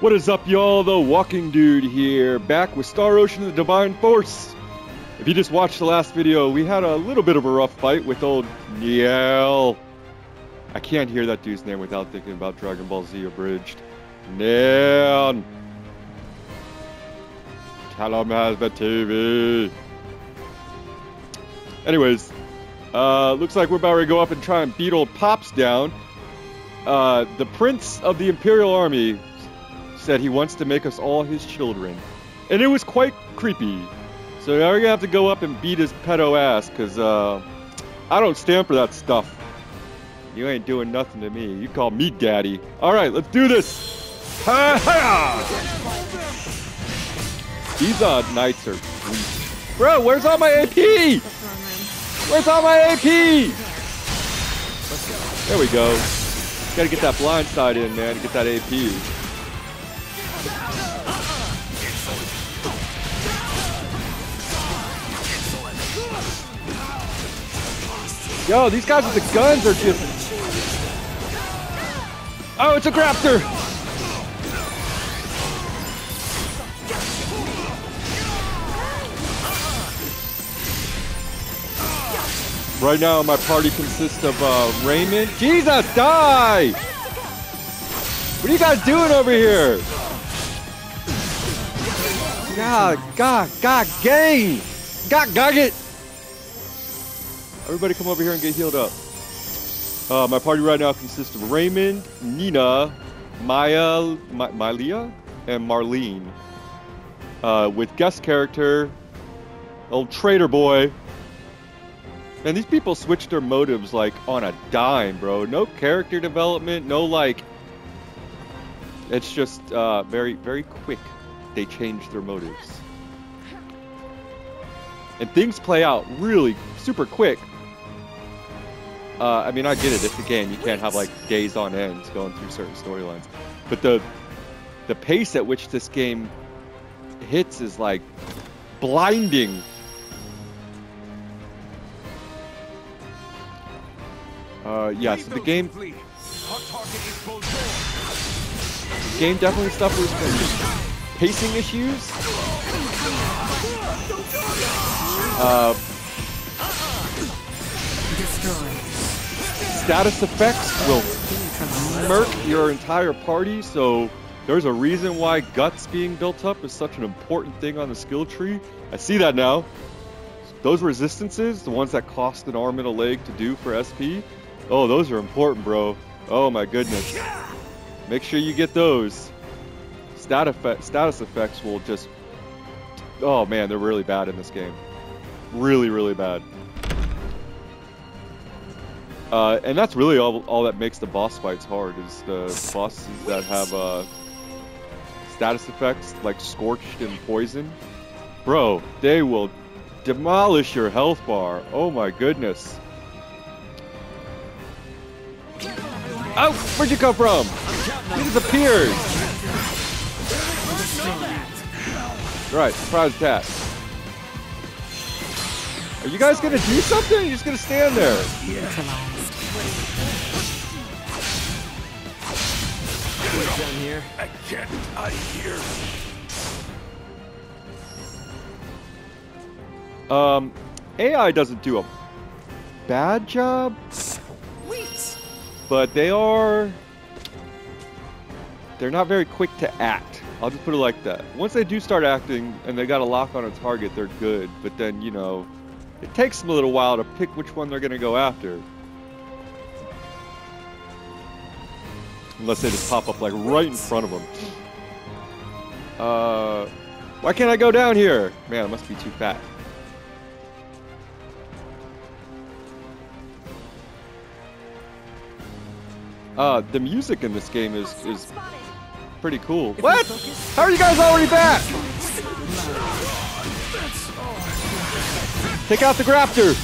What is up, y'all? The Walking Dude here, back with Star Ocean the Divine Force. If you just watched the last video, we had a little bit of a rough fight with old Niel. I can't hear that dude's name without thinking about Dragon Ball Z Abridged. Niel. Tell him has the TV. Anyways, looks like we're about to go up and try and beat old Pops down. The Prince of the Imperial Army said he wants to make us all his children. And it was quite creepy. So now we're gonna have to go up and beat his pedo ass, because I don't stand for that stuff. You ain't doing nothing to me. You call me daddy. Alright, let's do this! Ha-ha! These knights are weak. Bro, where's all my AP? Where's all my AP? There we go. Gotta get that blind side in, man, to get that AP. Yo, these guys with the guns are just... Oh, it's a Graptor! Right now, my party consists of Raymond. Jesus, die! What are you guys doing over here? God, gang! God it! Everybody come over here and get healed up. My party right now consists of Raymond, Nina, Mylia, and Marlene. With guest character, old Trader Boy. Man, these people switch their motives like on a dime, bro. No character development, no like... It's just very, very quick. They change their motives. And things play out really super quick. I mean, I get it. It's a game. You can't have like days on end going through certain storylines. But the pace at which this game hits is like blinding. Yeah, so the game definitely suffers from pacing issues. Status effects will murk your entire party, so there's a reason why guts being built up is such an important thing on the skill tree. I see that now. Those resistances, the ones that cost an arm and a leg to do for SP, oh, those are important, bro. Oh my goodness. Make sure you get those. Status effects will just... Oh man, they're really bad in this game. Really, really bad. And that's really all that makes the boss fights hard, is the bosses that have status effects like Scorched and Poison. Bro, they will demolish your health bar. Oh my goodness. Oh, where'd you come from? You disappeared. Right, surprise attack. Are you guys gonna do something? Or are you just gonna stand there? Down here. I can't out here. AI doesn't do a bad job, but they're not very quick to act. I'll just put it like that. Once they do start acting and they got a lock on a target, they're good. But then, you know, it takes them a little while to pick which one they're gonna go after. Unless they just pop up like right in front of them. Why can't I go down here? Man, I must be too fat. The music in this game is pretty cool. What? How are you guys already back? Take out the Graptor.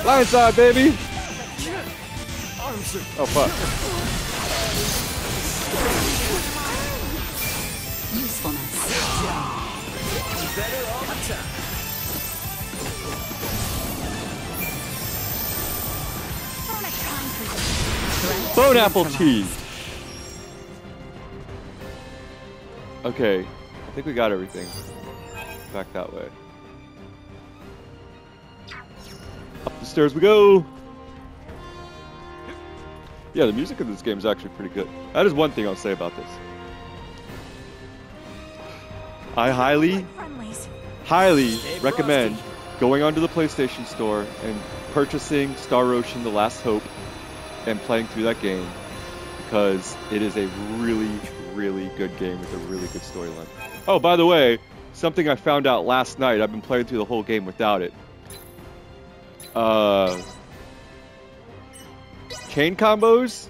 Blindside, baby. Oh fuck. Better all the time. Bone apple tea. Okay, I think we got everything. Back that way. Up the stairs we go. Yeah, the music in this game is actually pretty good. That is one thing I'll say about this. I highly recommend going onto the PlayStation Store and purchasing Star Ocean: The Last Hope and playing through that game, because it is a really, really good game with a really good storyline. Oh, by the way, something I found out last night. I've been playing through the whole game without it. Chain combos?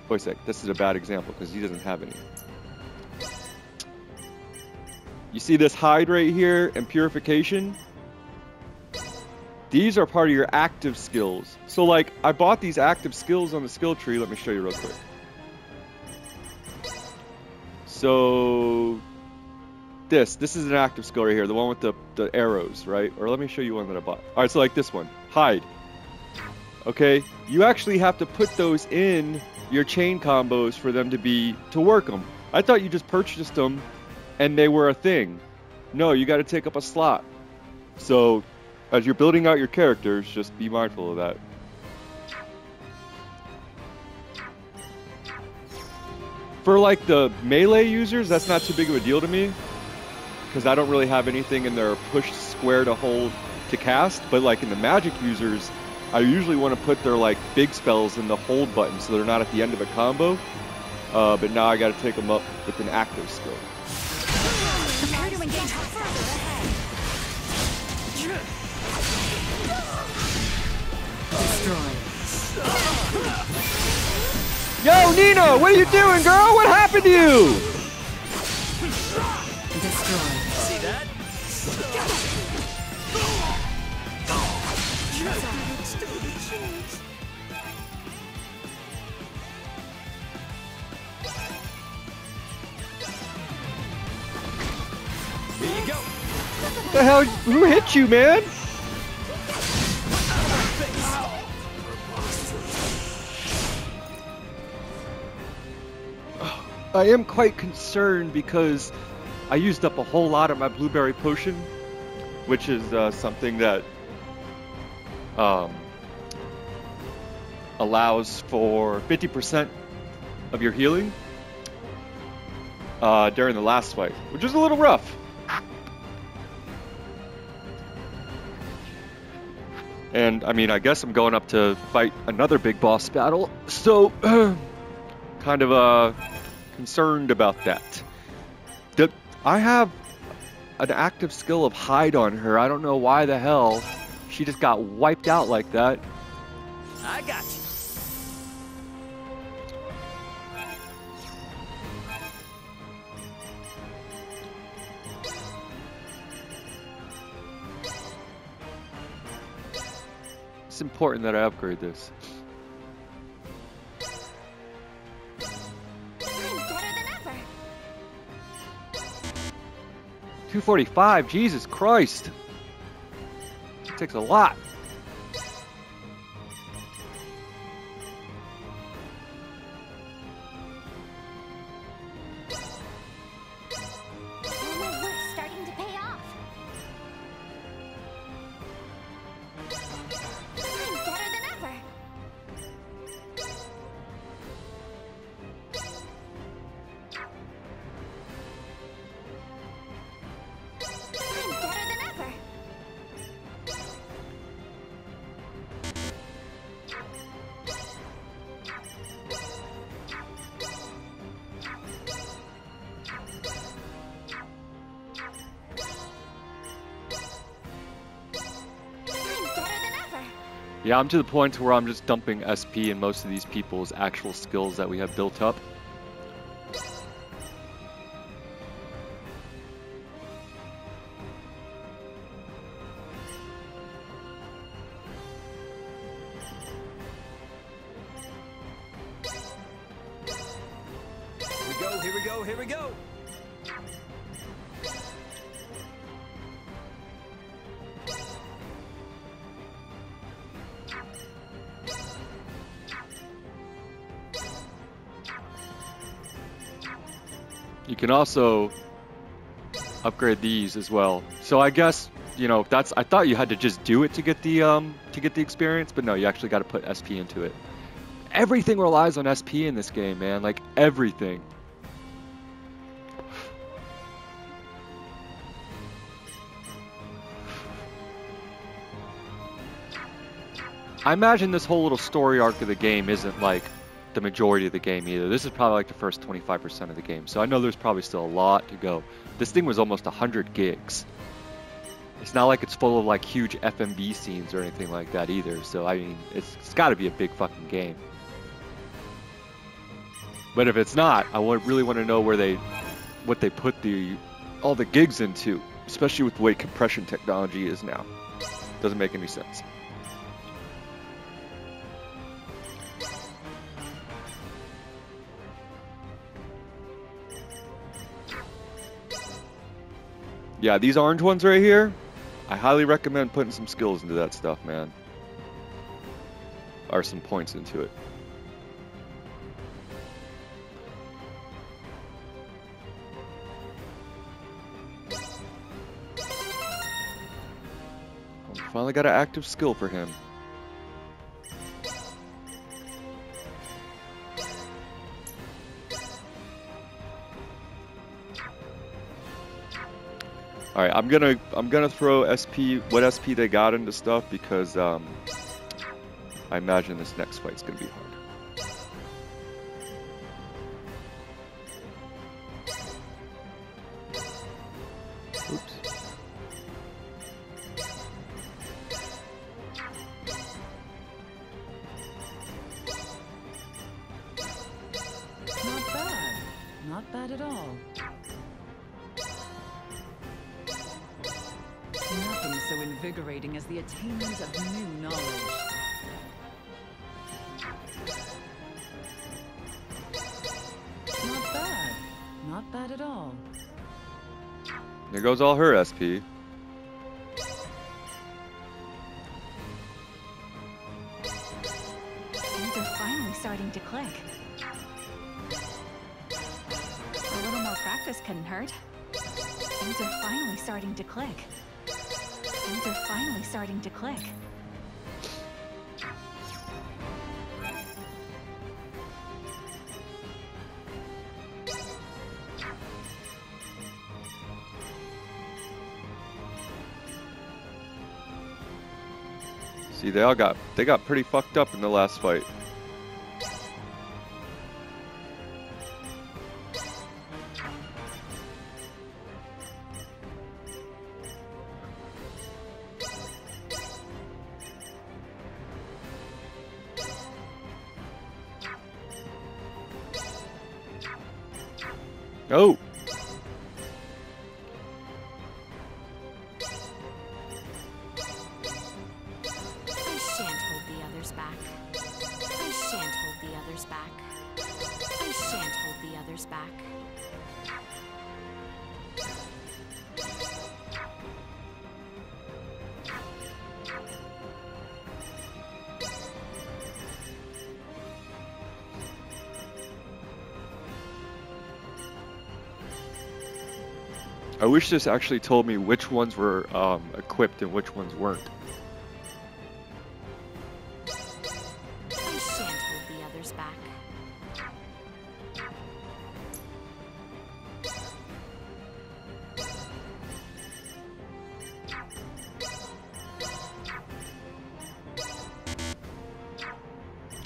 Wait a sec, this is a bad example because he doesn't have any. You see this hide right here and purification? These are part of your active skills. So like, I bought these active skills on the skill tree. Let me show you real quick. So this is an active skill right here, the one with the arrows, right? Or let me show you one that I bought. All right, so like this one, hide. Okay, you actually have to put those in your chain combos for them to work them. I thought you just purchased them and they were a thing. No, you got to take up a slot. So as you're building out your characters, just be mindful of that. For like the melee users, that's not too big of a deal to me, because I don't really have anything in their push square to hold to cast. But like in the magic users, I usually want to put their like big spells in the hold button so they're not at the end of a combo. But now I got to take them up with an active skill. Prepare to engage further ahead. Destroy. Yo, Nina, what are you doing, girl? What happened to you? Destroy. See that? Here you go. The hell? Who hit you, man? I am quite concerned because I used up a whole lot of my blueberry potion, which is something that allows for 50% of your healing during the last fight, which is a little rough. And I mean, I guess I'm going up to fight another big boss battle, so kind of concerned about that. I have an active skill of hide on her. I don't know why the hell she just got wiped out like that. I got you. It's important that I upgrade this. I'm better than ever. 245, Jesus Christ. It takes a lot. All my work's starting to pay off. I'm better than ever. I'm better than ever. I'm better than ever. Yeah, I'm to the point where I'm just dumping SP in most of these people's actual skills that we have built up. Here we go, here we go, here we go. You can also upgrade these as well. So I guess, you know, that's, I thought you had to just do it to get the experience, but no, you actually got to put SP into it. Everything relies on SP in this game, man. Like everything. I imagine this whole little story arc of the game isn't like the majority of the game either. This is probably like the first 25% of the game. So I know there's probably still a lot to go. This thing was almost 100 gigs. It's not like it's full of like huge FMV scenes or anything like that either. So I mean, it's got to be a big fucking game. But if it's not, I really want to know what they put all the gigs into, especially with the way compression technology is now. Doesn't make any sense. Yeah, these orange ones right here, I highly recommend putting some skills into that stuff, man. Or some points into it. Finally got an active skill for him. All right, I'm gonna throw what SP they got into stuff because I imagine this next fight's gonna be hard. Oops. Not bad. Not bad at all. Nothing so invigorating as the attainment of new knowledge. Not bad. Not bad at all. There goes all her SP. Things are finally starting to click. A little more practice couldn't hurt. Things are finally starting to click. Things are finally starting to click. See, they got pretty fucked up in the last fight. Oh! I shan't hold the others back. I shan't hold the others back. I shan't hold the others back. I wish this actually told me which ones were equipped and which ones weren't. I shan't hold the others back.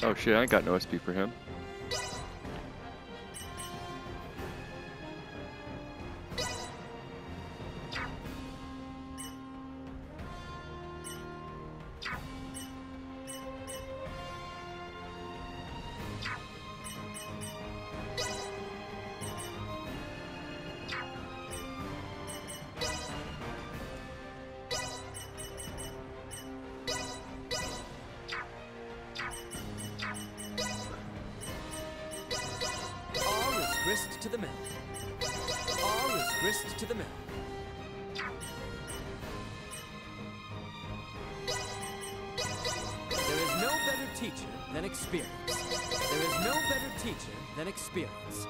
Oh shit, I ain't got no SP for him. Grist to the mill. All is grist to the mill. There is no better teacher than experience. There is no better teacher than experience.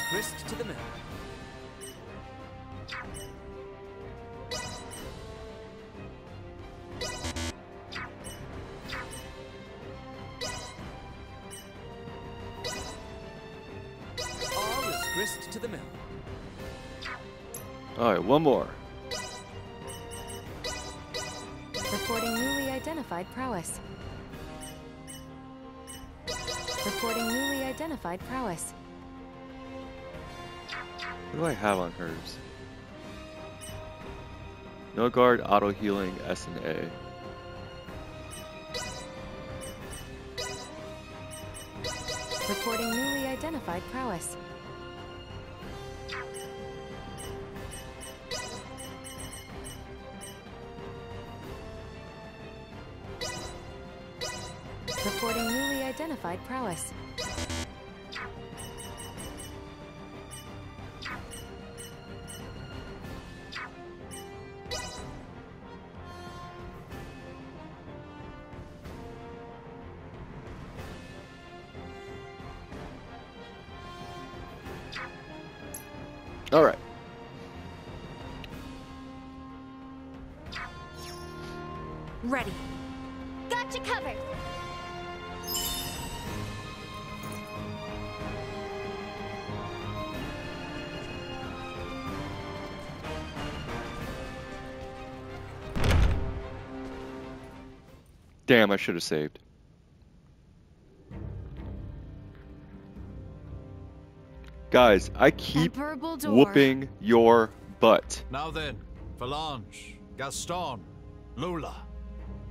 grist to the mill. All is grist to the mill. All right, one more. Reporting newly identified prowess. Reporting newly identified prowess. What do I have on hers? No guard, auto healing, S and A. Reporting newly identified prowess. Reporting newly identified prowess. All right. Ready. Got you covered. Damn, I should have saved. Guys, I keep Emperor Bohld. whooping your butt. Now then, Phalange, Gaston, Lola.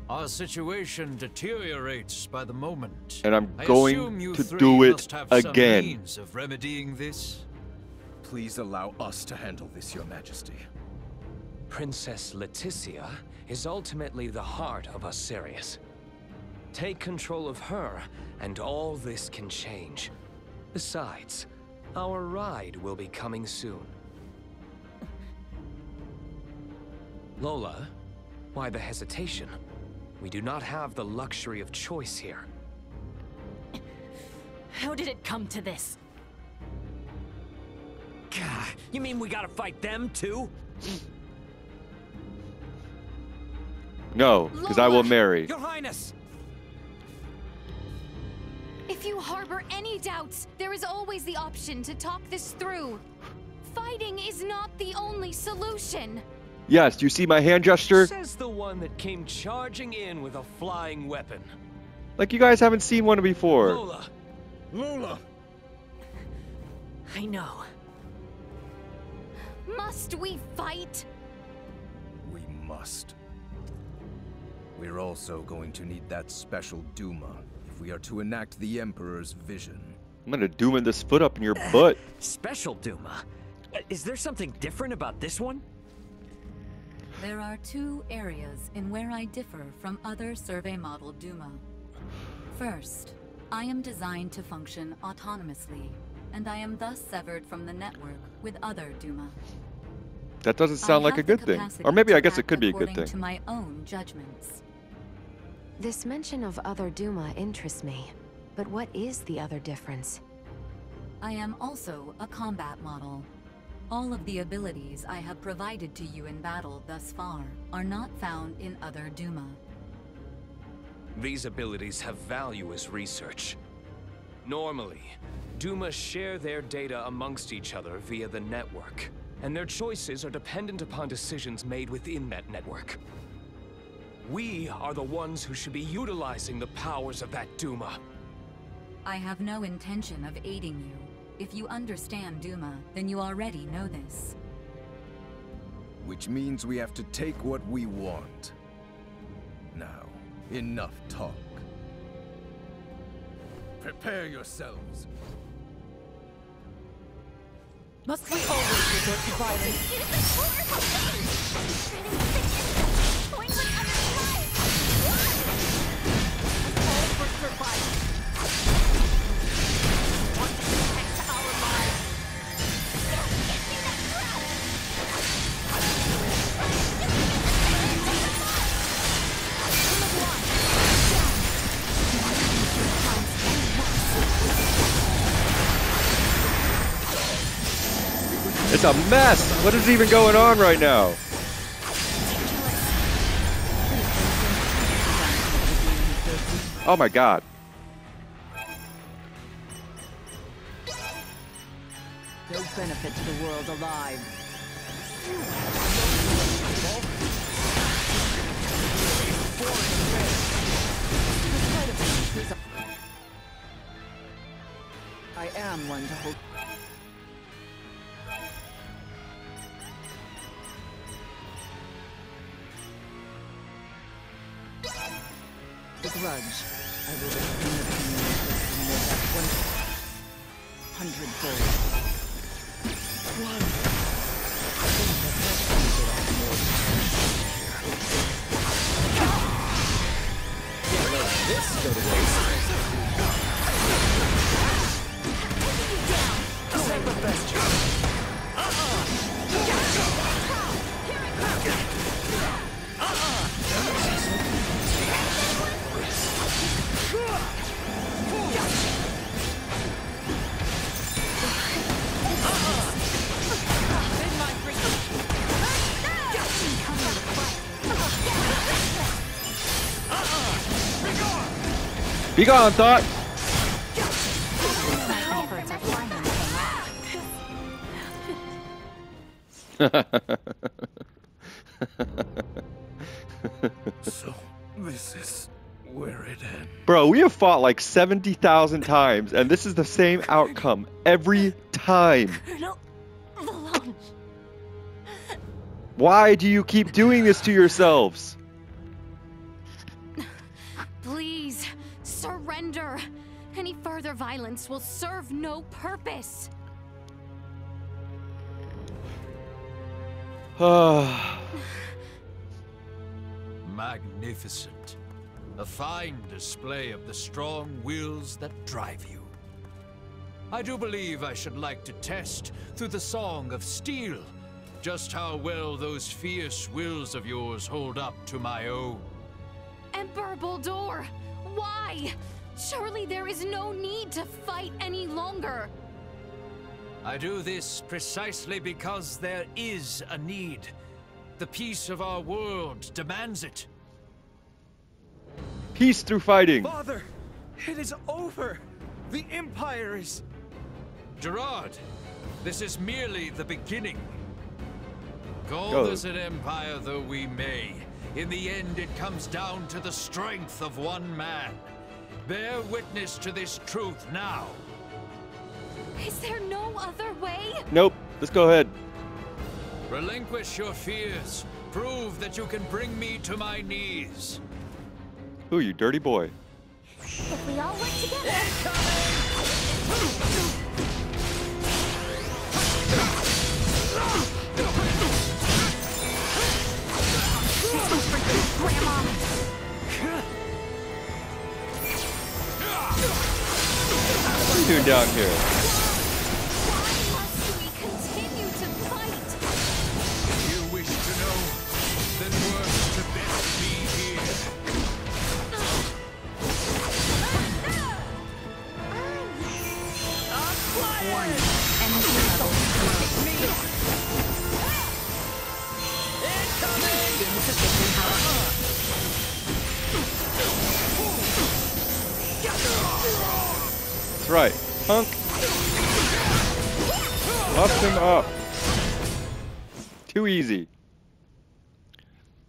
Our situation deteriorates by the moment. And I'm I going assume you to three do it must have again. Some means of remedying this. Please allow us to handle this, Your Majesty. Princess Leticia is ultimately the heart of Osiris. Take control of her, and all this can change. Besides, our ride will be coming soon. Lola, why the hesitation? We do not have the luxury of choice here. How did it come to this? God, you mean we gotta fight them too? No, because I will marry. Your Highness! If you harbor any doubts, there is always the option to talk this through. Fighting is not the only solution. Yes, do you see my hand gesture? Says the one that came charging in with a flying weapon. Like you guys haven't seen one before. Lola! Lola! I know. Must we fight? We must. We're also going to need that special Duma if we are to enact the Emperor's vision. I'm gonna doom this foot up in your butt. Special Duma? Is there something different about this one? There are two areas in where I differ from other survey model Duma. First, I am designed to function autonomously, and I am thus severed from the network with other Duma. That doesn't sound like a good thing. Or maybe I guess it could be a good thing. To my own judgments. This mention of other Duma interests me. But what is the other difference? I am also a combat model. All of the abilities I have provided to you in battle thus far are not found in other Duma. These abilities have value as research. Normally, Duma share their data amongst each other via the network, and their choices are dependent upon decisions made within that network. We are the ones who should be utilizing the powers of that Duma. I have no intention of aiding you. If you understand Duma, then you already know this. Which means we have to take what we want. Now, enough talk. Prepare yourselves. Must we always resort to violence? It is a horrible thing! Toying with others' lives! All for survival. Want to protect our lives! Don't get me that trap! a mess. What is even going on right now? Oh my god. No benefit to the world alive. I am one to hold. The grudge. I will return the pain and make up 100 gold. This go to waste. Be gone, thought. So, this is where it ends. Bro, we have fought like 70,000 times, and this is the same outcome every time. Colonel Valanche. Why do you keep doing this to yourselves? Please, surrender. Any further violence will serve no purpose. Magnificent. A fine display of the strong wills that drive you. I do believe I should like to test, through the Song of Steel, just how well those fierce wills of yours hold up to my own. Emperor Bohld, why? Surely there is no need to fight any longer. I do this precisely because there is a need. The peace of our world demands it. Peace through fighting. Father, it is over. The Empire is... Gerard, this is merely the beginning. Call Go. this an empire though we may, in the end it comes down to the strength of one man. Bear witness to this truth now. Is there no other way? Nope. Let's go ahead. Relinquish your fears. Prove that you can bring me to my knees. Ooh, you dirty boy. If we all work together. What are you doing down here? Why must we continue to fight? If you wish to know, then work to best be here. That's right. Punk. Bust him up. Too easy.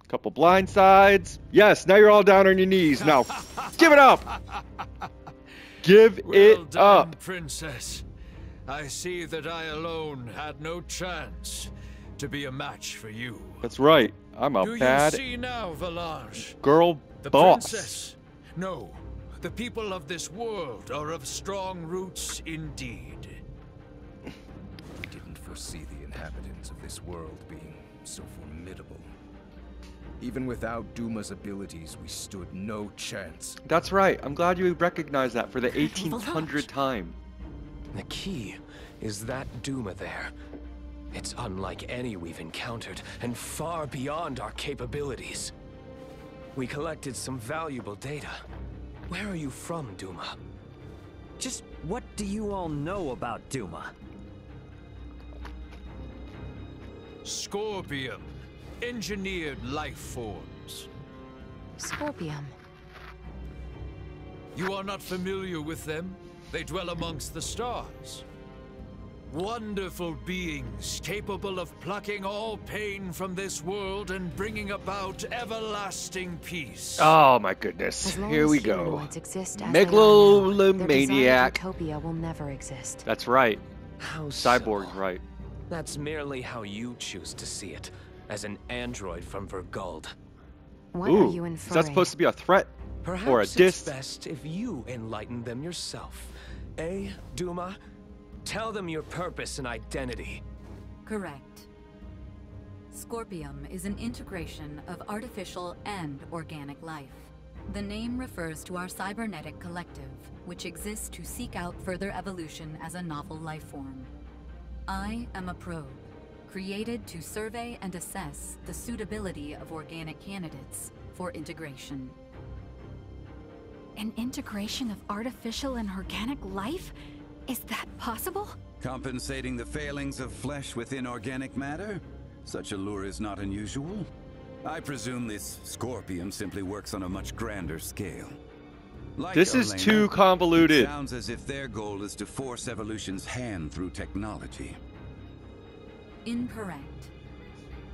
Couple blind sides. Yes, now you're all down on your knees. Now, give it up. Give Well it done, up. Princess. I see that I alone had no chance to be a match for you. That's right. I'm a Do bad you see now, Valanche? girl The boss. princess? No. The people of this world are of strong roots indeed. We didn't foresee the inhabitants of this world being so formidable. Even without Duma's abilities, we stood no chance. That's right. I'm glad you recognize that for the 1800th time. The key is that Duma there. It's unlike any we've encountered, and far beyond our capabilities. We collected some valuable data. Where are you from, Duma? Just what do you all know about Duma? Scorpium. Engineered life forms. Scorpium. You are not familiar with them? They dwell amongst the stars. Wonderful beings capable of plucking all pain from this world and bringing about everlasting peace. Oh my goodness. As long Here as we go. humanoids exist as they are now, their Megalomaniac. desired utopia will never exist. That's right. How Cyborg's so? right. That's merely how you choose to see it, as an android from Bohld. What Ooh, are you is inferring? that supposed to be a threat? Perhaps or a it's diss? best if you enlighten them yourself. Eh, Duma? Tell them your purpose and identity. Correct. Scorpium is an integration of artificial and organic life. The name refers to our cybernetic collective, which exists to seek out further evolution as a novel life form. I am a probe, created to survey and assess the suitability of organic candidates for integration. An integration of artificial and organic life? Is that possible? Compensating the failings of flesh within organic matter? Such a lure is not unusual. I presume this Scorpium simply works on a much grander scale. Like This is Elena, too convoluted. It sounds as if their goal is to force evolution's hand through technology. Incorrect.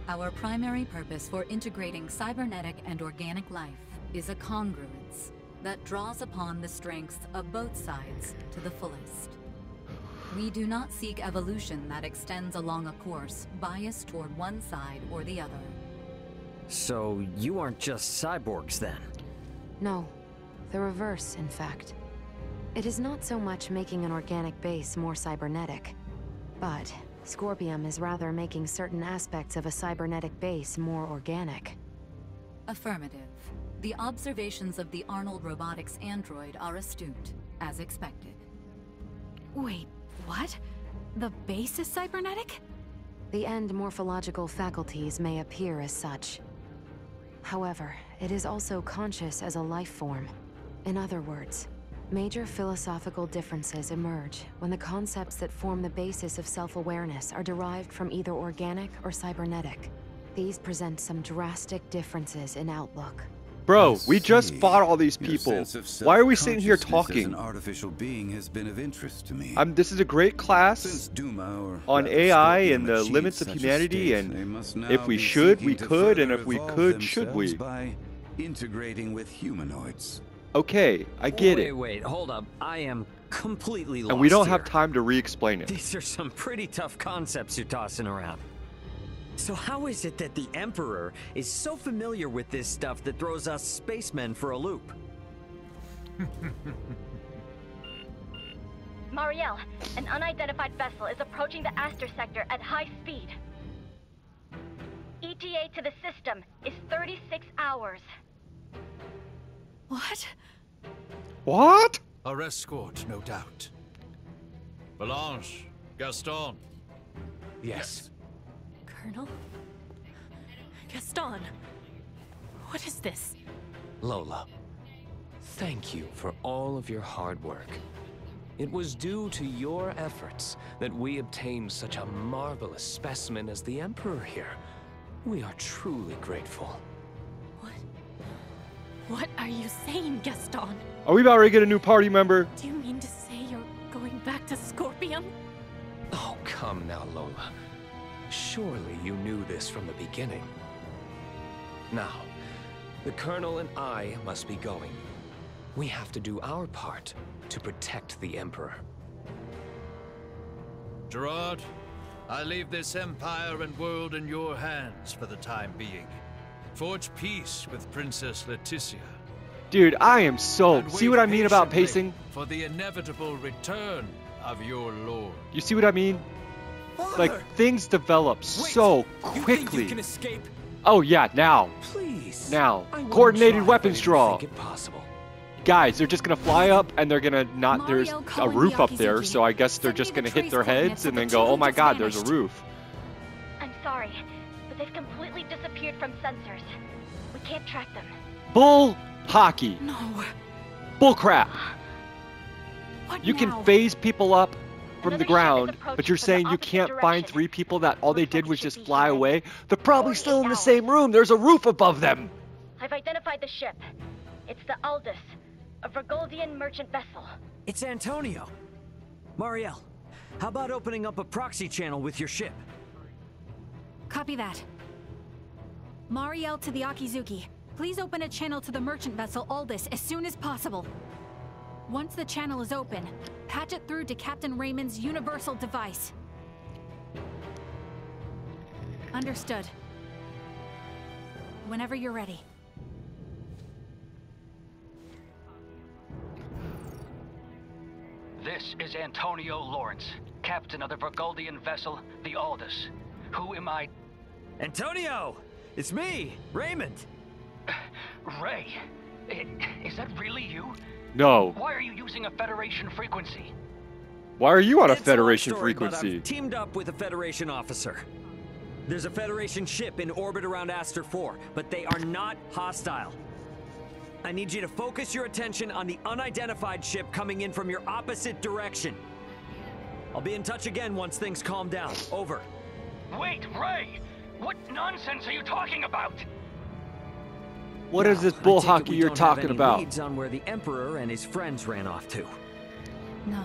Our primary purpose for integrating cybernetic and organic life is a congruence that draws upon the strengths of both sides to the fullest. We do not seek evolution that extends along a course biased toward one side or the other. So you aren't just cyborgs then? No, the reverse, in fact. It is not so much making an organic base more cybernetic, but Scorpium is rather making certain aspects of a cybernetic base more organic. Affirmative. The observations of the Arnold Robotics android are astute, as expected. Wait, what? The base is cybernetic? The end morphological faculties may appear as such. However, it is also conscious as a life form. In other words, major philosophical differences emerge when the concepts that form the basis of self-awareness are derived from either organic or cybernetic. These present some drastic differences in outlook. Bro, we just fought all these people. Why are we sitting here As talking? an artificial being has been of interest to me. This is a great class on AI and the limits of humanity, and if we should, we could, and if we could, should we? By integrating with humanoids. Okay, I get it. Wait, hold up. I am completely lost And we don't here. have time to re-explain it. These are some pretty tough concepts you're tossing around. So how is it that the Emperor is so familiar with this stuff that throws us spacemen for a loop? Marielle, an unidentified vessel is approaching the Aster sector at high speed. ETA to the system is 36 hours. What? What? Our escort, no doubt. Belange, Gaston. Yes. Colonel? Gaston? What is this? Lola, thank you for all of your hard work. It was due to your efforts that we obtained such a marvelous specimen as the Emperor here. We are truly grateful. What are you saying, Gaston? Are we about to get a new party member? Do you mean to say you're going back to Scorpium? Oh, come now, Lola. Surely you knew this from the beginning. Now, the Colonel and I must be going. We have to do our part to protect the Emperor. Gerard, I leave this empire and world in your hands for the time being. Forge peace with Princess Leticia. Dude, I am so... And See wait what I mean about patiently pacing? for the inevitable return of your lord. You see what I mean? Like, things develop so quickly. You think you can escape? Oh yeah, now. Please. Now. I wouldn't Coordinated try weapons if I draw. didn't think it possible. Guys, they're just gonna fly up and they're gonna not... There's Mario, a calling roof up Yakizuki. there, so I guess they're Send just me the gonna hit trace their heads coordinates and of then the go, two oh my just god, there's a vanished. roof. I'm sorry, but they've completely disappeared from sensors. We can't track them. Bull hockey. No. Bull crap. What You now? can phase people up from the Another ship is ground, approaching but you're from the saying you opposite can't find direction. 3 people that all they Looks like did was it just should be fly here in away? They're probably still in the 48 same room. There's a roof above them. I've identified the ship. It's the Aldous, a Vergoldian merchant vessel. It's Antonio. Marielle, how about opening up a proxy channel with your ship? Copy that. Marielle to the Akizuki. Please open a channel to the merchant vessel Aldous as soon as possible. Once the channel is open, patch it through to Captain Raymond's universal device. Understood. Whenever you're ready. This is Antonio Lawrence, captain of the Vergoldian vessel, the Aldous. Who am I? Antonio! It's me, Raymond! Ray. Is that really you? No. Why are you using a Federation frequency? Why are you on a It's Federation long story, but frequency? I've teamed up with a Federation officer. There's a Federation ship in orbit around Aster 4, but they are not hostile. I need you to focus your attention on the unidentified ship coming in from your opposite direction. I'll be in touch again once things calm down. Over. Wait, Ray! What nonsense are you talking about? What is this I bull take it hockey we you're don't have talking any about? leads on where the Emperor and his friends ran off to. No,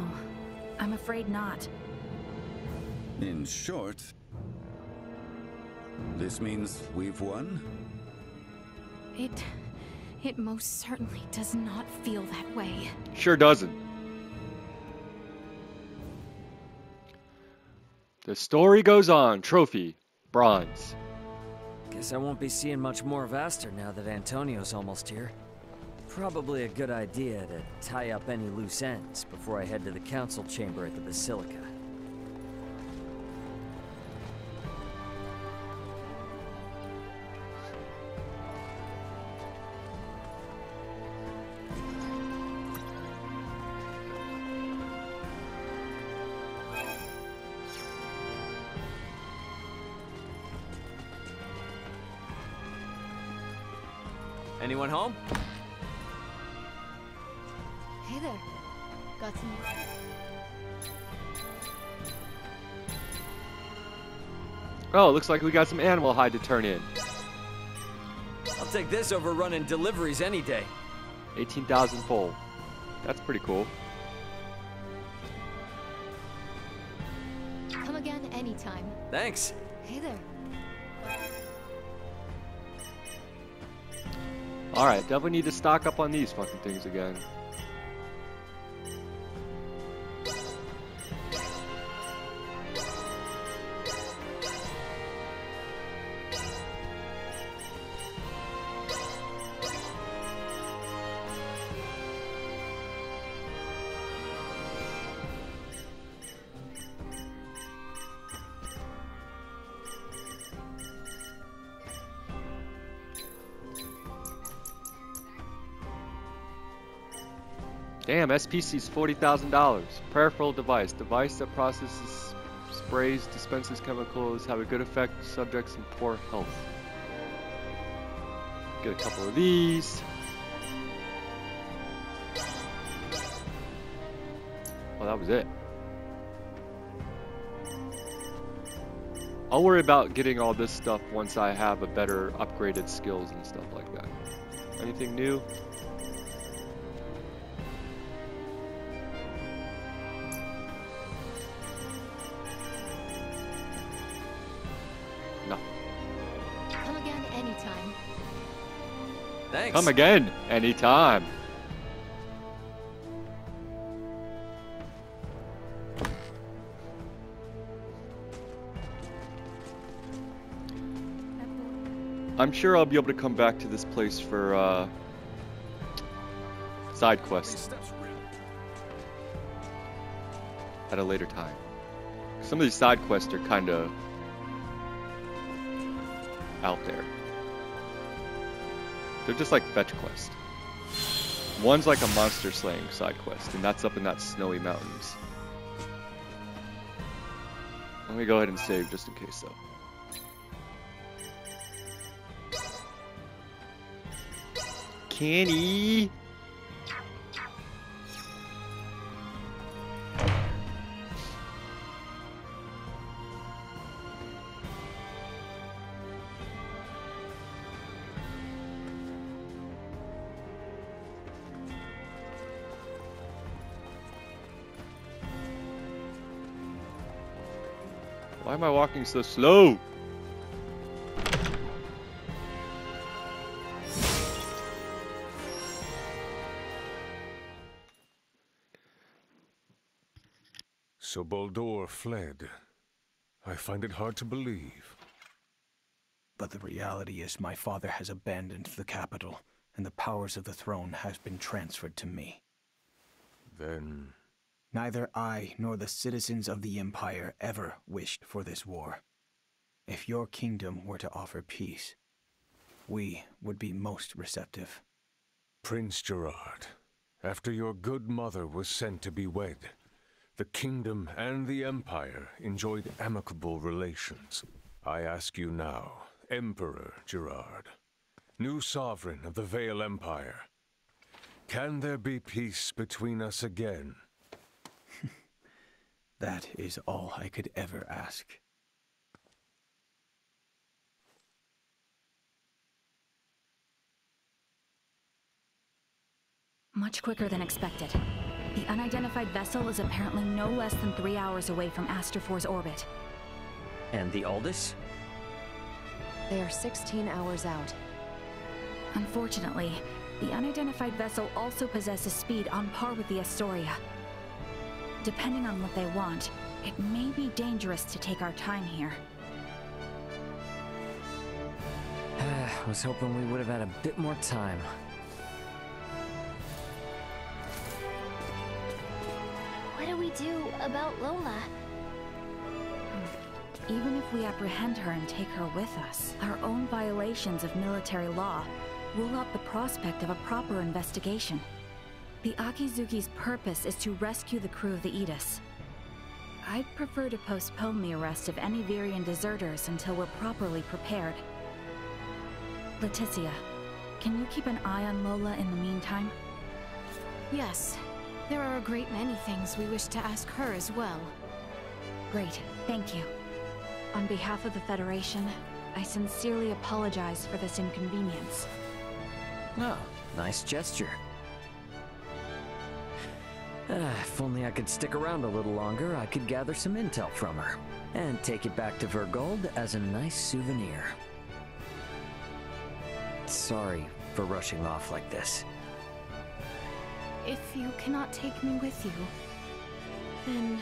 I'm afraid not. In short, this means we've won? It most certainly does not feel that way. Sure doesn't. The story goes on. Trophy. Bronze. Guess I won't be seeing much more of Aster now that Antonio's almost here. Probably a good idea to tie up any loose ends before I head to the council chamber at the Basilica. Anyone home? Hey there. Got some... Oh, looks like we got some animal hide to turn in. I'll take this over running deliveries any day. 18,000 full. That's pretty cool. Come again anytime. Thanks. Hey there. Alright, definitely need to stock up on these fucking things again. Damn, SPC's $40,000. Peripheral device. Device that processes, sprays, dispenses chemicals, have a good effect on subjects in poor health. Get a couple of these. Well, that was it. I'll worry about getting all this stuff once I have a better upgraded skills and stuff like that. Anything new? No. Come again anytime. Thanks. Come again, anytime. I'm sure I'll be able to come back to this place for side quests at a later time. Some of these side quests are kind of out there. They're just like fetch quests. One's like a monster slaying side quest, and that's up in that snowy mountains. Let me go ahead and save just in case though. Kenny! Why am I walking so slow? So Bohld fled. I find it hard to believe. But the reality is my father has abandoned the capital, and the powers of the throne has been transferred to me. Then... Neither I nor the citizens of the Empire ever wished for this war. If your kingdom were to offer peace, we would be most receptive. Prince Gerard, after your good mother was sent to be wed, the kingdom and the Empire enjoyed amicable relations. I ask you now, Emperor Gerard, new sovereign of the Vale Empire, can there be peace between us again? That is all I could ever ask. Much quicker than expected. The unidentified vessel is apparently no less than 3 hours away from Aster 4's orbit. And the Aldous? They are 16 hours out. Unfortunately, the unidentified vessel also possesses speed on par with the Astoria. Depending on what they want, it may be dangerous to take our time here. I was hoping we would have had a bit more time. What do we do about Lola? Even if we apprehend her and take her with us, our own violations of military law rule out the prospect of a proper investigation. The Akizuki's purpose is to rescue the crew of the Aegis. I'd prefer to postpone the arrest of any Virian deserters until we're properly prepared. Leticia, can you keep an eye on Lola in the meantime? Yes. There are a great many things we wish to ask her as well. Great, thank you. On behalf of the Federation, I sincerely apologize for this inconvenience. Oh, nice gesture. If only I could stick around a little longer, I could gather some intel from her. And take it back to Bohld as a nice souvenir. Sorry for rushing off like this. If you cannot take me with you, then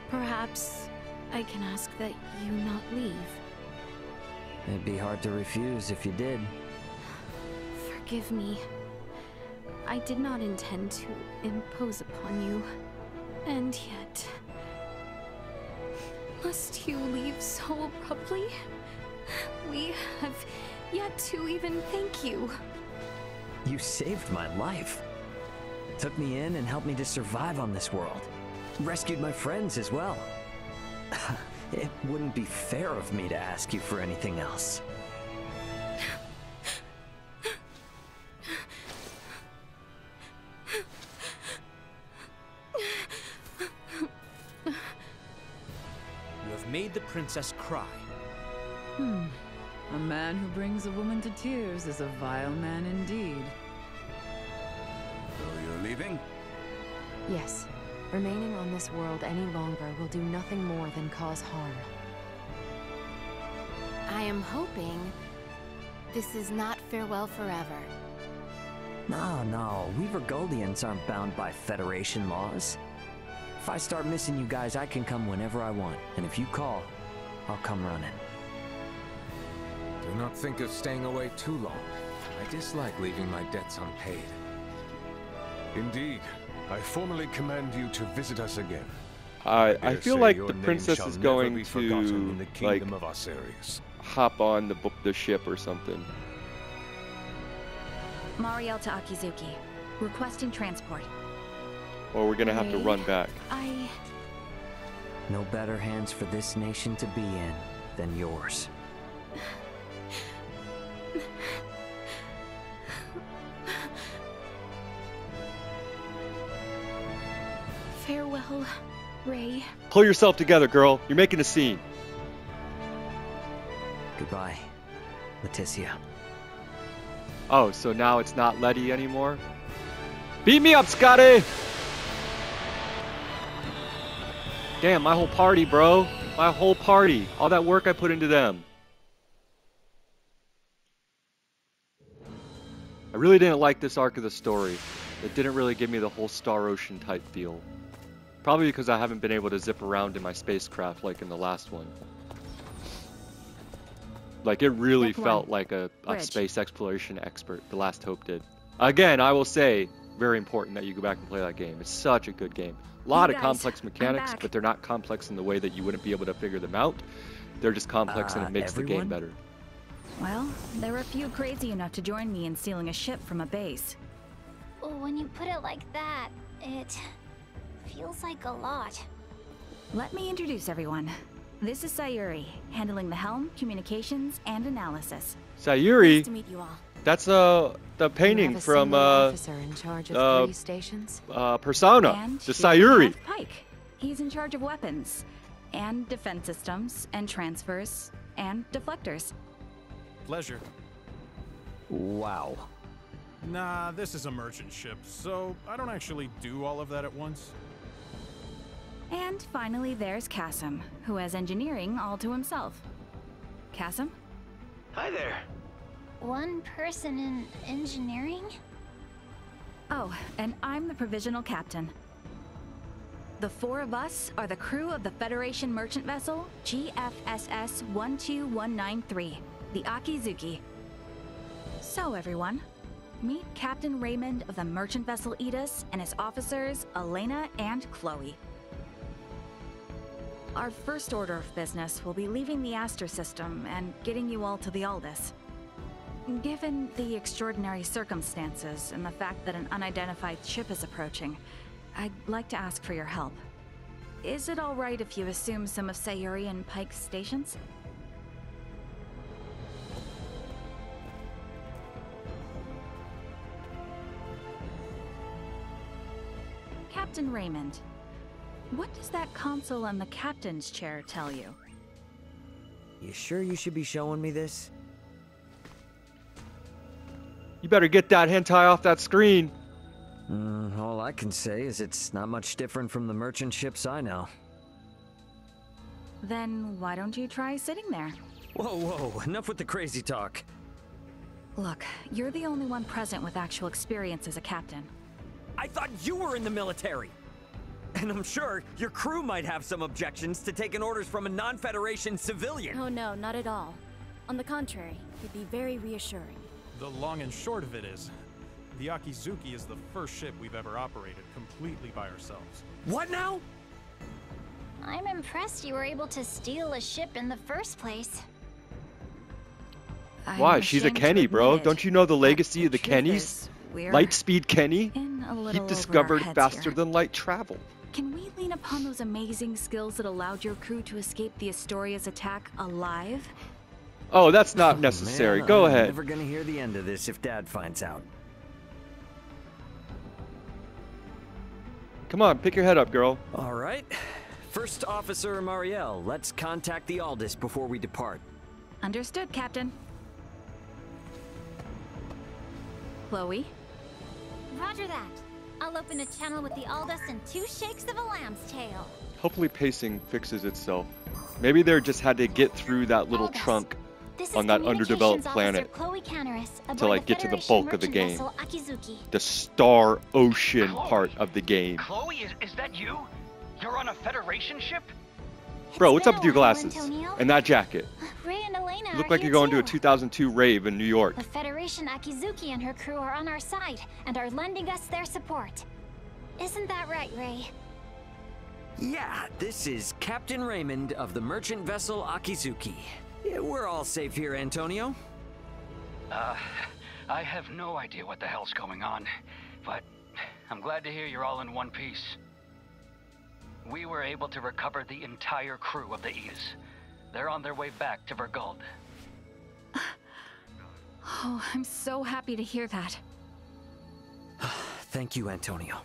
perhaps I can ask that you not leave. It'd be hard to refuse if you did. Forgive me. I did not intend to impose upon you. And yet... Must you leave so abruptly? We have yet to even thank you. You saved my life. Took me in and helped me to survive on this world. Rescued my friends as well. It wouldn't be fair of me to ask you for anything else. You have made the princess cry. A man who brings a woman to tears is a vile man indeed. So you're leaving? Yes. Remaining on this world any longer will do nothing more than cause harm. I am hoping this is not farewell forever. No, we Bohldans aren't bound by Federation laws. If I start missing you guys, I can come whenever I want. And if you call, I'll come running. Do not think of staying away too long. I dislike leaving my debts unpaid. Indeed. I formally command you to visit us again. I feel like the name princess shall is never going be forgotten in to the like kingdom of Osirius. hop on the ship or something. Mariel to Akizuki, requesting transport. Or we're gonna have to run back. No better hands for this nation to be in than yours. Farewell, Ray. Pull yourself together, girl. You're making a scene. Goodbye, Leticia. Oh, so now it's not Letty anymore? Beat me up, Scotty! Damn, my whole party, bro. My whole party. All that work I put into them. I really didn't like this arc of the story. It didn't really give me the whole Star Ocean type feel. Probably because I haven't been able to zip around in my spacecraft like in the last one. Like, it really felt like a space exploration expert, The Last Hope did. Again, I will say, very important that you go back and play that game. It's such a good game. A lot of complex mechanics, but they're not complex in the way that you wouldn't be able to figure them out. They're just complex and it makes the game better. Well, there were a few crazy enough to join me in stealing a ship from a base. When you put it like that, it feels like a lot. Let me introduce everyone. This is Sayuri, handling the helm, communications, and analysis. Sayuri? Nice to meet you all. That's the painting from officer in charge of 3 stations? Persona. And the Sayuri. Pike. He's in charge of weapons, and defense systems, and transfers, and deflectors. Pleasure. Wow. Nah, this is a merchant ship, so I don't actually do all of that at once. And finally, there's Kasim, who has engineering all to himself. Kasim? Hi there. One person in engineering? Oh, and I'm the provisional captain. The 4 of us are the crew of the Federation merchant vessel GFSS 12193, the Akizuki. So everyone, meet Captain Raymond of the merchant vessel Edis and his officers Elena and Chloe. Our first order of business will be leaving the Aster system and getting you all to the Aldous. Given the extraordinary circumstances and the fact that an unidentified ship is approaching, I'd like to ask for your help. Is it all right if you assume some of Sayuri and Pike's stations? Captain Raymond, what does that console on the captain's chair tell you? You sure you should be showing me this? You better get that hentai off that screen. All I can say is it's not much different from the merchant ships I know. Then why don't you try sitting there? Whoa, enough with the crazy talk. Look, you're the only one present with actual experience as a captain. I thought you were in the military! And I'm sure your crew might have some objections to taking orders from a non-Federation civilian. Oh no, not at all. On the contrary, it'd be very reassuring. The long and short of it is, the Akizuki is the first ship we've ever operated completely by ourselves. What now? I'm impressed you were able to steal a ship in the first place. Why? She's a Kenny, bro. Don't you know the legacy of the Kennys? Lightspeed Kenny? He discovered faster than light travel. Can we lean upon those amazing skills that allowed your crew to escape the Astoria's attack alive? Oh, that's not necessary. Man, Go I'm ahead. never gonna hear the end of this if Dad finds out. Come on, pick your head up, girl. All right. First Officer Marielle, let's contact the Aldous before we depart. Understood, Captain. Chloe? Roger that. I'll open a channel with the Aldous in 2 shakes of a lamb's tail. Hopefully pacing fixes itself. Maybe they just had to get through that little trunk on that underdeveloped planet to like get to the bulk of the game. The Star Ocean part of the game. Chloe, is that you? You're on a Federation ship? Bro, what's up with your glasses and that jacket? Ray and Elena You look like you're going to a 2002 rave in New York. The Federation Akizuki and her crew are on our side and are lending us their support. Isn't that right, Ray? Yeah, this is Captain Raymond of the merchant vessel Akizuki. Yeah, we're all safe here, Antonio. I have no idea what the hell's going on, but I'm glad to hear you're all in one piece. We were able to recover the entire crew of the Aegis. They're on their way back to Bohld. Oh, I'm so happy to hear that. Thank you, Antonio.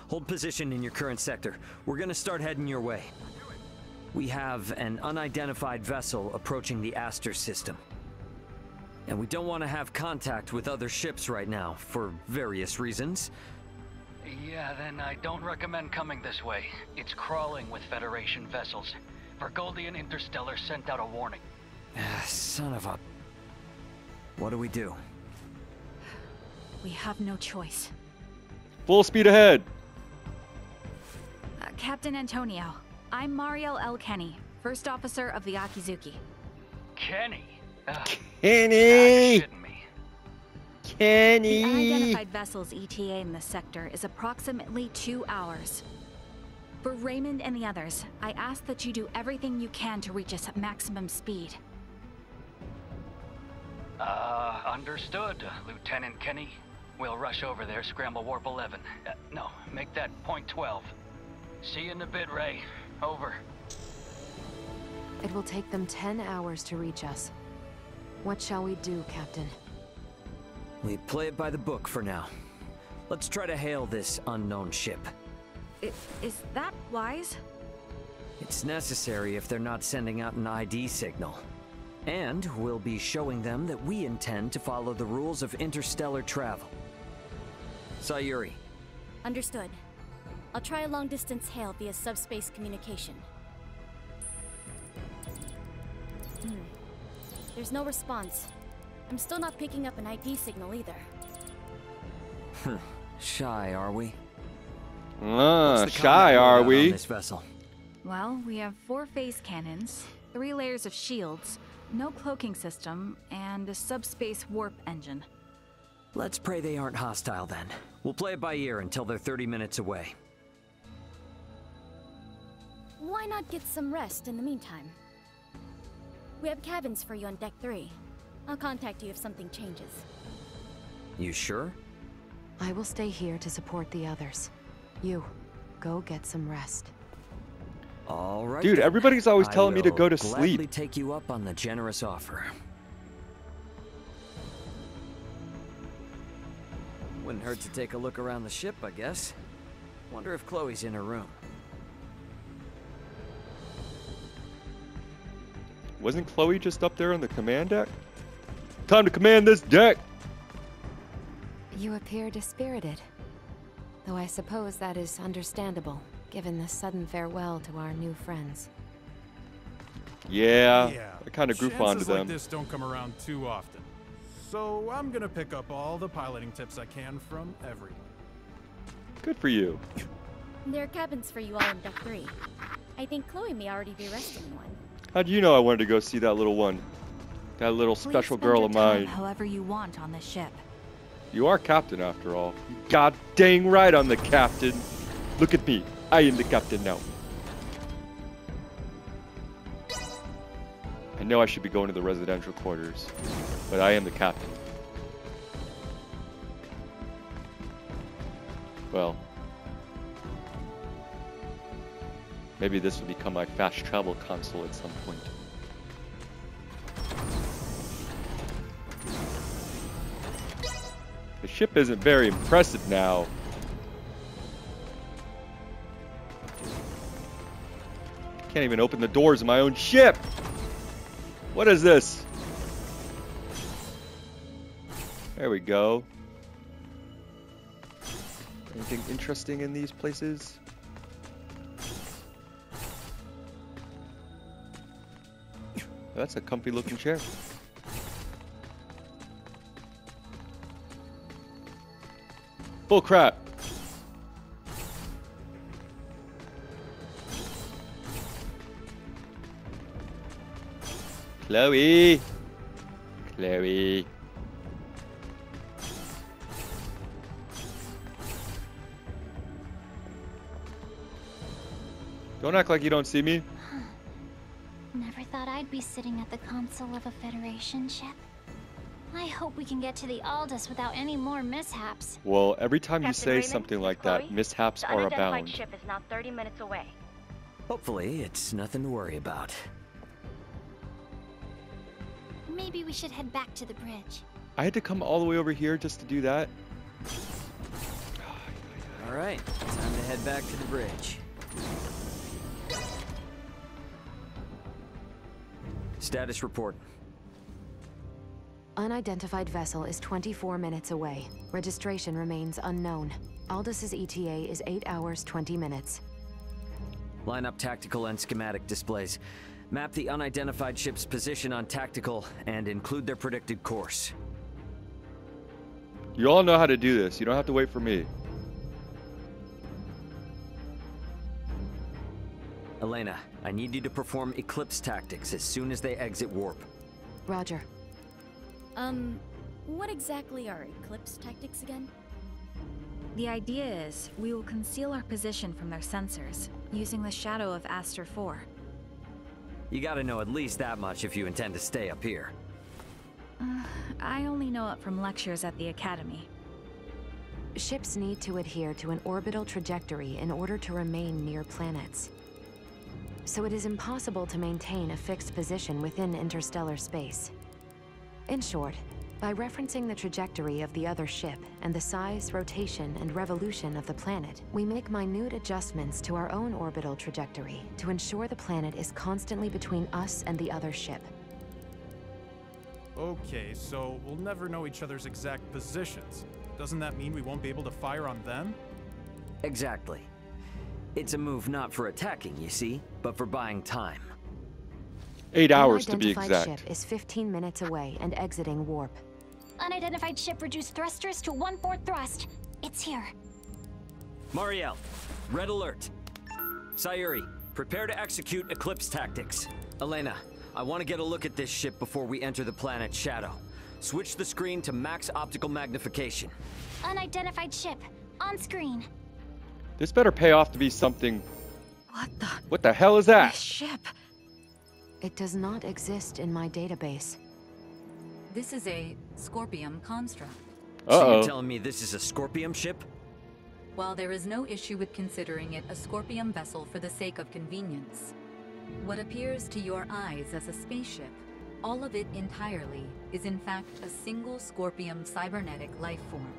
Hold position in your current sector. We're gonna start heading your way. We have an unidentified vessel approaching the Aster system. And we don't want to have contact with other ships right now, for various reasons. Yeah, then I don't recommend coming this way. It's crawling with Federation vessels. Burgoldian Interstellar sent out a warning. Son of a... What do we do? We have no choice. Full speed ahead. Captain Antonio, I'm Mariel L. Kenny, first officer of the Akizuki. Kenny? Kenny! The unidentified vessel's ETA in this sector is approximately 2 hours. For Raymond and the others, I ask that you do everything you can to reach us at maximum speed. Understood, Lieutenant Kenny. We'll rush over there, scramble warp 11. No, make that point 12. See you in a bit, Ray. Over. It will take them 10 hours to reach us. What shall we do, Captain? We play it by the book for now. Let's try to hail this unknown ship. Is that wise? It's necessary if they're not sending out an ID signal. And we'll be showing them that we intend to follow the rules of interstellar travel. Sayuri. Understood. I'll try a long-distance hail via subspace communication. There's no response. I'm still not picking up an ID signal either. Shy, are we? Shy, are we? On this vessel? Well, we have 4 phase cannons, 3 layers of shields, no cloaking system, and a subspace warp engine. Let's pray they aren't hostile then. We'll play it by ear until they're 30 minutes away. Why not get some rest in the meantime? We have cabins for you on Deck 3. I'll contact you if something changes. You sure? I will stay here to support the others. You, go get some rest. All right. Dude, everybody's always telling me to go to I will gladly sleep. Take you up on the generous offer. Wouldn't hurt to take a look around the ship, I guess. Wonder if Chloe's in her room. Wasn't Chloe just up there on the command deck? Time to command this deck! You appear dispirited. Though I suppose that is understandable, given the sudden farewell to our new friends. Yeah, I kind of grew fond of them. Like this don't come around too often. So I'm gonna pick up all the piloting tips I can from everyone. Good for you. There are cabins for you all on Deck 3. I think Chloe may already be resting in one. How do you know I wanted to go see that little one? That little special girl of mine. However you want on this ship. You are captain after all. God dang right I'm the captain. Look at me. I am the captain now. I know I should be going to the residential quarters, but I am the captain. Well, maybe this will become my fast travel console at some point. The ship isn't very impressive now. Can't even open the doors of my own ship. What is this? There we go. Anything interesting in these places? That's a comfy looking chair. Bull crap. Chloe. Chloe. Don't act like you don't see me. Never thought I'd be sitting at the console of a Federation ship. I hope we can get to the Aldous without any more mishaps. Well, every time you Captain say Raymond, something like Chloe, that, mishaps the are unidentified abound. ship is now 30 minutes away. Hopefully, it's nothing to worry about. Maybe we should head back to the bridge. I had to come all the way over here just to do that. All right, time to head back to the bridge. Status report. Unidentified vessel is 24 minutes away. Registration remains unknown. Aldous' ETA is 8 hours, 20 minutes. Line up tactical and schematic displays. Map the unidentified ship's position on tactical and include their predicted course. You all know how to do this. You don't have to wait for me. Elena, I need you to perform eclipse tactics as soon as they exit warp. Roger. What exactly are eclipse tactics again? The idea is we will conceal our position from their sensors, using the shadow of Aster 4. You gotta know at least that much if you intend to stay up here. I only know it from lectures at the Academy. Ships need to adhere to an orbital trajectory in order to remain near planets. So it is impossible to maintain a fixed position within interstellar space. In short, by referencing the trajectory of the other ship and the size, rotation, and revolution of the planet, we make minute adjustments to our own orbital trajectory to ensure the planet is constantly between us and the other ship. Okay, so we'll never know each other's exact positions. Doesn't that mean we won't be able to fire on them? Exactly. It's a move not for attacking, you see, but for buying time. 8 hours to be Unidentified exact. ship is 15 minutes away and exiting warp. Unidentified ship reduced thrusters to 1/4 thrust. It's here. Mariel, red alert. Sayuri, prepare to execute eclipse tactics. Elena, I want to get a look at this ship before we enter the planet's shadow. Switch the screen to max optical magnification. Unidentified ship. On screen. This better pay off to be something. What the? What the hell is that? This ship. It does not exist in my database. This is a Scorpium construct. So you're telling me this is a Scorpium ship? While there is no issue with considering it a Scorpium vessel for the sake of convenience, what appears to your eyes as a spaceship, all of it entirely, is in fact a single Scorpium cybernetic life form.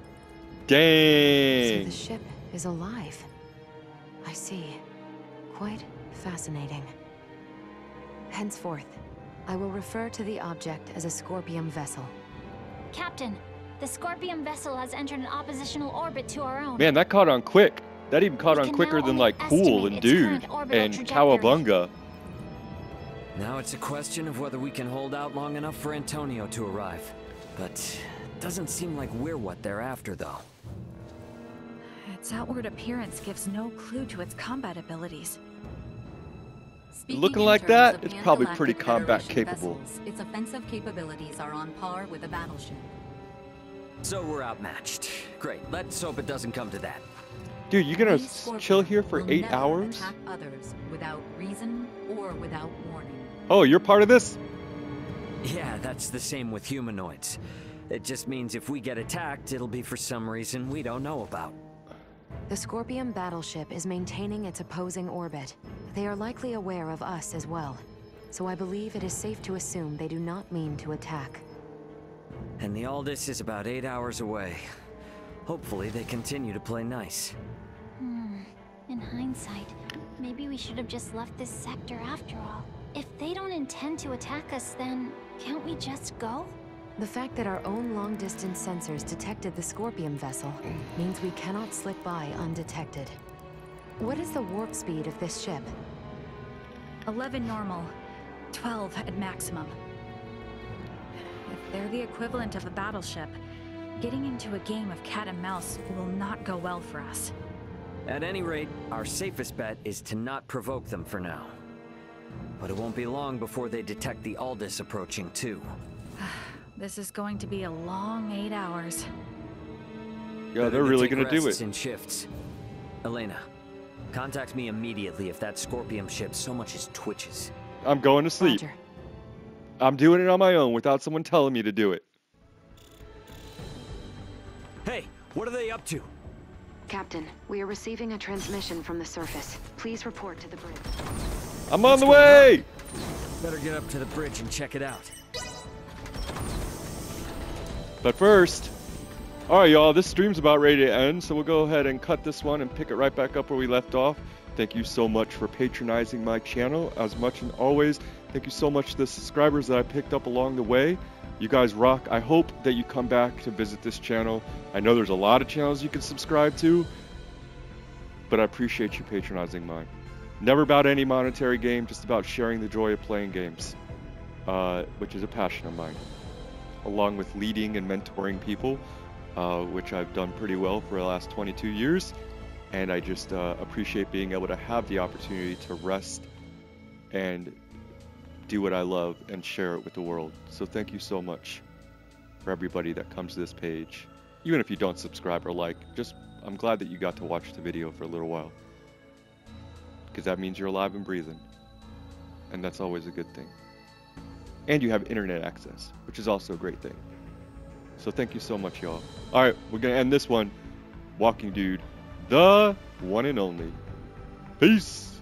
Dang. So the ship is alive. I see. Quite fascinating. Henceforth, I will refer to the object as a Scorpium vessel. Captain, the Scorpium vessel has entered an oppositional orbit to our own. Man, that caught on quick. That even caught on quicker than like Pool and Dude and Cowabunga. Now it's a question of whether we can hold out long enough for Antonio to arrive. But it doesn't seem like we're what they're after, though. Its outward appearance gives no clue to its combat abilities. Looking like that, it's probably pretty combat capable. Vessels, its offensive capabilities are on par with a battleship. So we're outmatched. Great, let's hope it doesn't come to that. Dude, you gonna chill here for 8 hours? Attack others without reason or without warning. Oh, you're part of this? Yeah, that's the same with humanoids. It just means if we get attacked, it'll be for some reason we don't know about. The Scorpium battleship is maintaining its opposing orbit. They are likely aware of us as well, so I believe it is safe to assume they do not mean to attack. And the Aldous is about 8 hours away. Hopefully they continue to play nice. In hindsight, maybe we should have just left this sector after all. If they don't intend to attack us, then can't we just go? The fact that our own long-distance sensors detected the Scorpium vessel means we cannot slip by undetected. What is the warp speed of this ship? 11 normal, 12 at maximum. If they're the equivalent of a battleship, getting into a game of cat and mouse will not go well for us. At any rate, our safest bet is to not provoke them for now. But it won't be long before they detect the Aldous approaching too. This is going to be a long 8 hours. Yeah, they're really gonna do Rests it. in shifts. Elena, contact me immediately if that Scorpium ship so much as twitches. I'm going to sleep. Roger. I'm doing it on my own without someone telling me to do it. Hey, what are they up to? Captain, we are receiving a transmission from the surface. Please report to the bridge. I'm on the way! Better get up to the bridge and check it out. But first, alright y'all, this stream's about ready to end, so we'll go ahead and cut this one and pick it right back up where we left off. Thank you so much for patronizing my channel, as much and always. Thank you so much to the subscribers that I picked up along the way. You guys rock. I hope that you come back to visit this channel. I know there's a lot of channels you can subscribe to, but I appreciate you patronizing mine. Never about any monetary game, just about sharing the joy of playing games, which is a passion of mine. Along with leading and mentoring people, which I've done pretty well for the last 22 years. And I just appreciate being able to have the opportunity to rest and do what I love and share it with the world. So thank you so much for everybody that comes to this page. Even if you don't subscribe or like, I'm glad that you got to watch the video for a little while. Because that means you're alive and breathing. And that's always a good thing. And you have internet access, which is also a great thing. So thank you so much, y'all. Alright, we're going to end this one. Walking Dude, the one and only. Peace!